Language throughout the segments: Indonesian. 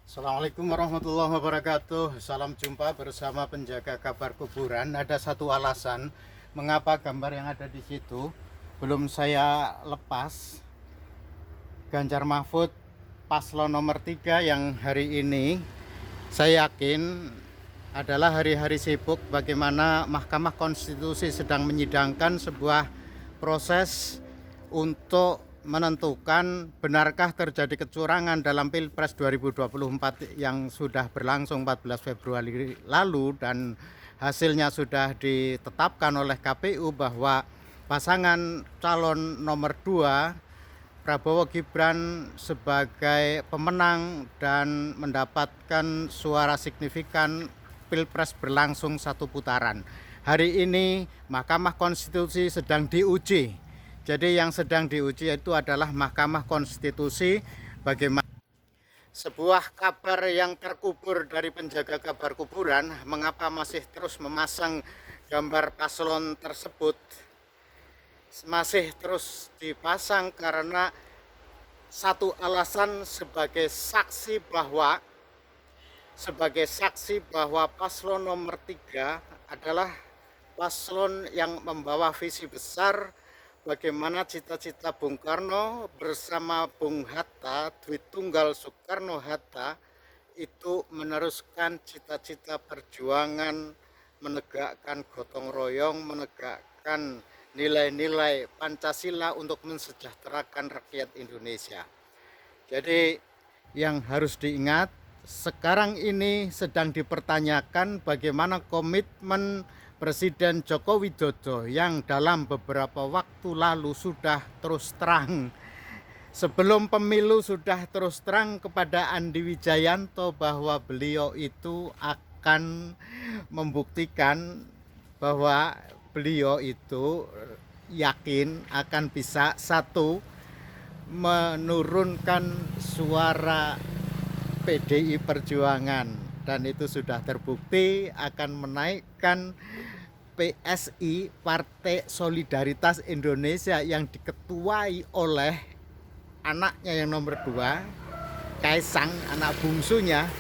Assalamualaikum warahmatullahi wabarakatuh. Salam jumpa bersama penjaga kabar kuburan. Ada satu alasan mengapa gambar yang ada di situ belum saya lepas. Ganjar Mahfud paslon nomor 3 yang hari ini saya yakin adalah hari-hari sibuk bagaimana Mahkamah Konstitusi sedang menyidangkan sebuah proses untuk menentukan benarkah terjadi kecurangan dalam Pilpres 2024 yang sudah berlangsung 14 Februari lalu, dan hasilnya sudah ditetapkan oleh KPU bahwa pasangan calon nomor 2 Prabowo Gibran sebagai pemenang dan mendapatkan suara signifikan Pilpres berlangsung satu putaran. Hari ini Mahkamah Konstitusi sedang diuji. Jadi yang sedang diuji itu adalah Mahkamah Konstitusi bagaimana sebuah kabar yang terkubur dari penjaga kabar kuburan, mengapa masih terus memasang gambar paslon tersebut. Masih terus dipasang karena satu alasan sebagai saksi bahwa paslon nomor 3 adalah paslon yang membawa visi besar bagaimana cita-cita Bung Karno bersama Bung Hatta, Dwi Tunggal Soekarno Hatta, itu meneruskan cita-cita perjuangan, menegakkan gotong royong, menegakkan nilai-nilai Pancasila untuk mensejahterakan rakyat Indonesia. Jadi yang harus diingat, sekarang ini sedang dipertanyakan bagaimana komitmen Presiden Joko Widodo yang dalam beberapa waktu lalu sudah terus terang, sebelum pemilu sudah terus terang kepada Andi Wijayanto bahwa beliau itu akan membuktikan bahwa beliau itu yakin akan bisa satu, menurunkan suara PDI Perjuangan, dan itu sudah terbukti akan menaikkan PSI, Partai Solidaritas Indonesia, yang diketuai oleh anaknya yang nomor 2, Kaisang, anak bungsunya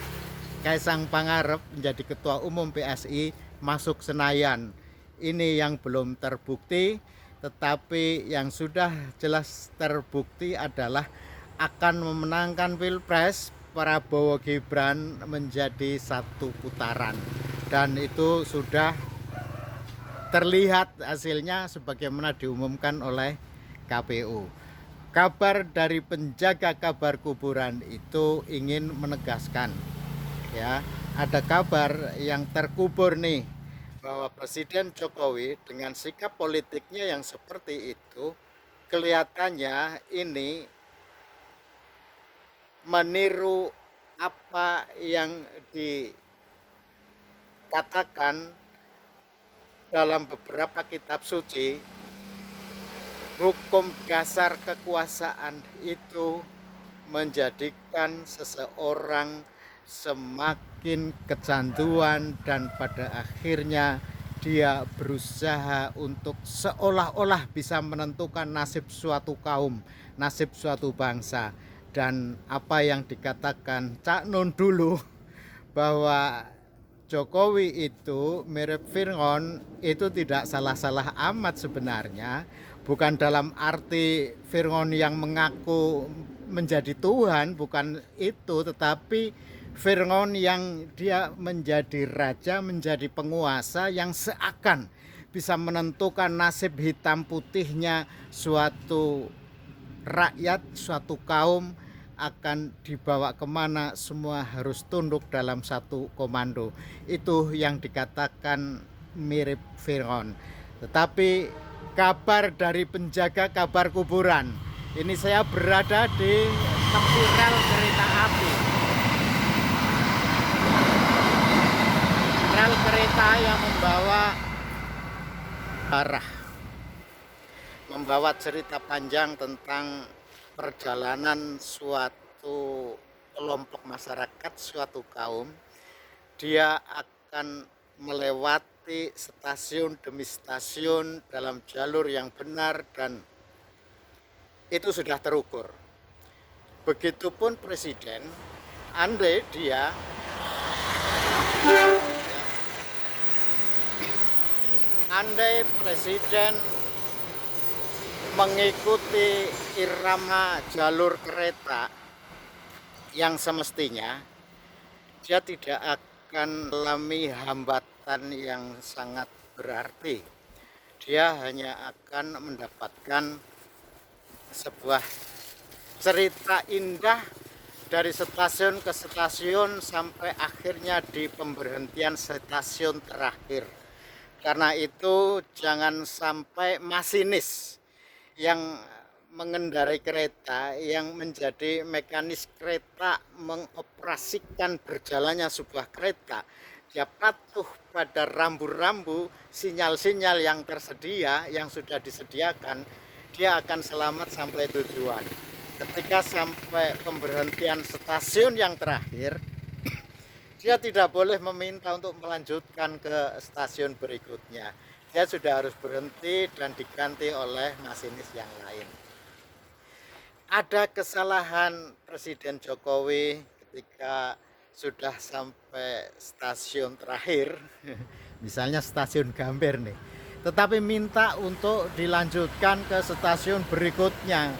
Kaisang Pangarep, menjadi ketua umum PSI, masuk Senayan. Ini yang belum terbukti, tetapi yang sudah jelas terbukti adalah akan memenangkan Pilpres Prabowo Gibran menjadi satu putaran, dan itu sudah terlihat hasilnya sebagaimana diumumkan oleh KPU. Kabar dari penjaga kabar kuburan itu ingin menegaskan, ya, ada kabar yang terkubur nih, bahwa Presiden Jokowi dengan sikap politiknya yang seperti itu kelihatannya ini meniru apa yang dikatakan dalam beberapa kitab suci. Hukum dasar kekuasaan itu menjadikan seseorang semakin kecanduan, dan pada akhirnya dia berusaha untuk seolah-olah bisa menentukan nasib suatu kaum, nasib suatu bangsa. Dan apa yang dikatakan Cak Nun dulu, bahwa Jokowi itu mirip Fir'aun, itu tidak salah-salah amat sebenarnya. Bukan dalam arti Fir'aun yang mengaku menjadi Tuhan, bukan itu, tetapi Fir'aun yang dia menjadi raja, menjadi penguasa yang seakan bisa menentukan nasib hitam putihnya suatu rakyat, suatu kaum akan dibawa kemana, semua harus tunduk dalam satu komando. Itu yang dikatakan mirip Fir'aun. Tetapi kabar dari penjaga kabar kuburan, ini saya berada di tepi rel kereta api, rel kereta yang membawa cerita panjang tentang perjalanan suatu kelompok masyarakat, suatu kaum. Dia akan melewati stasiun demi stasiun dalam jalur yang benar, dan itu sudah terukur. Begitupun Presiden andai dia andai presiden mengikuti irama jalur kereta yang semestinya, dia tidak akan mengalami hambatan yang sangat berarti. Dia hanya akan mendapatkan sebuah cerita indah dari stasiun ke stasiun sampai akhirnya di pemberhentian stasiun terakhir. Karena itu jangan sampai masinis yang mengendarai kereta, yang menjadi mekanis kereta, mengoperasikan berjalannya sebuah kereta, dia patuh pada rambu-rambu, sinyal-sinyal yang tersedia, yang sudah disediakan, dia akan selamat sampai tujuan. Ketika sampai pemberhentian stasiun yang terakhir, dia tidak boleh meminta untuk melanjutkan ke stasiun berikutnya. Dia sudah harus berhenti dan diganti oleh masinis yang lain. Ada kesalahan Presiden Jokowi ketika sudah sampai stasiun terakhir, misalnya stasiun Gambir nih, tetapi minta untuk dilanjutkan ke stasiun berikutnya.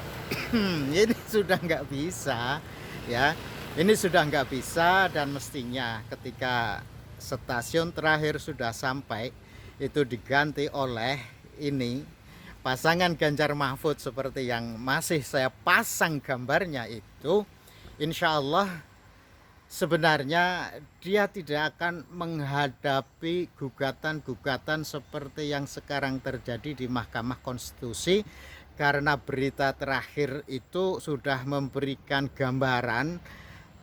Ini sudah nggak bisa, ya. Ini sudah nggak bisa, dan mestinya ketika stasiun terakhir sudah sampai, itu diganti oleh ini pasangan Ganjar Mahfud seperti yang masih saya pasang gambarnya itu. Insya Allah sebenarnya dia tidak akan menghadapi gugatan-gugatan seperti yang sekarang terjadi di Mahkamah Konstitusi, karena berita terakhir itu sudah memberikan gambaran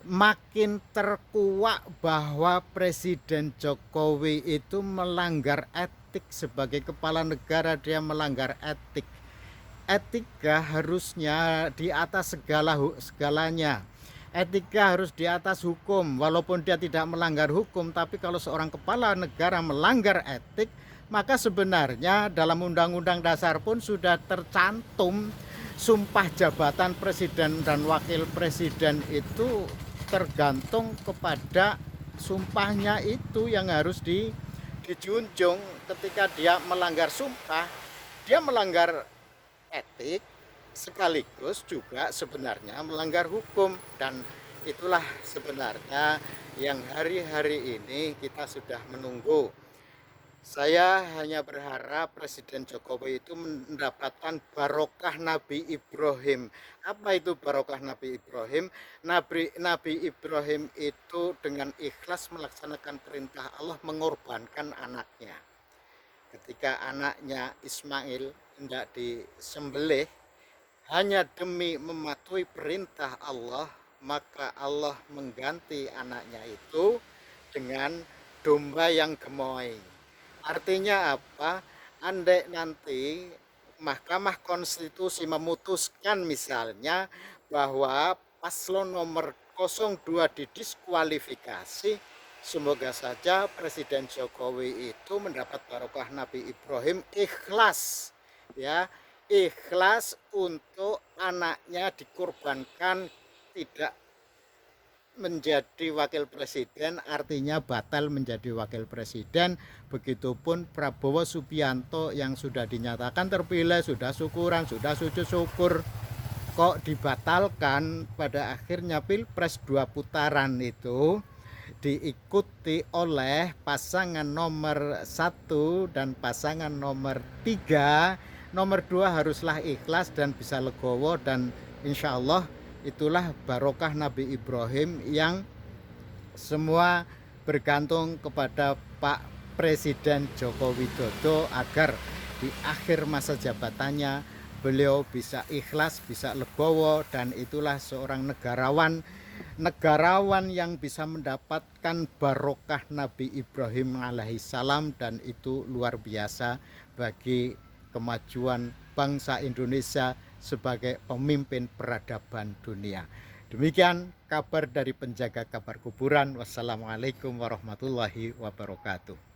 makin terkuak bahwa Presiden Jokowi itu melanggar etik sebagai kepala negara. Dia melanggar etik. Etika harusnya di atas segalanya. Etika harus di atas hukum. Walaupun dia tidak melanggar hukum, tapi kalau seorang kepala negara melanggar etik, maka sebenarnya dalam Undang-Undang Dasar pun sudah tercantum sumpah jabatan presiden dan wakil presiden itu tergantung kepada sumpahnya itu yang harus dijunjung. Ketika dia melanggar sumpah, dia melanggar etik sekaligus juga sebenarnya melanggar hukum. Dan itulah sebenarnya yang hari-hari ini kita sudah menunggu. Saya hanya berharap Presiden Jokowi itu mendapatkan barokah Nabi Ibrahim. Apa itu barokah Nabi Ibrahim? Nabi Ibrahim itu dengan ikhlas melaksanakan perintah Allah, mengorbankan anaknya. Ketika anaknya Ismail hendak disembelih hanya demi mematuhi perintah Allah, maka Allah mengganti anaknya itu dengan domba yang gemoy. Artinya apa? Andai nanti Mahkamah Konstitusi memutuskan misalnya bahwa paslon nomor 02 didiskualifikasi, semoga saja Presiden Jokowi itu mendapat barokah Nabi Ibrahim, ikhlas, ya, ikhlas untuk anaknya dikorbankan, tidak menjadi wakil presiden, artinya batal menjadi wakil presiden. Begitupun Prabowo Subianto yang sudah dinyatakan terpilih, sudah syukuran, sudah sujud syukur, kok dibatalkan pada akhirnya Pilpres 2 putaran itu diikuti oleh pasangan nomor 1 dan pasangan nomor 3. Nomor 2 haruslah ikhlas dan bisa legowo, dan insya Allah itulah barokah Nabi Ibrahim yang semua bergantung kepada Pak Presiden Joko Widodo agar di akhir masa jabatannya beliau bisa ikhlas, bisa legowo, dan itulah seorang negarawan yang bisa mendapatkan barokah Nabi Ibrahim alaihissalam, dan itu luar biasa bagi kemajuan bangsa Indonesia sebagai pemimpin peradaban dunia. Demikian kabar dari penjaga kabar kuburan. Wassalamualaikum warahmatullahi wabarakatuh.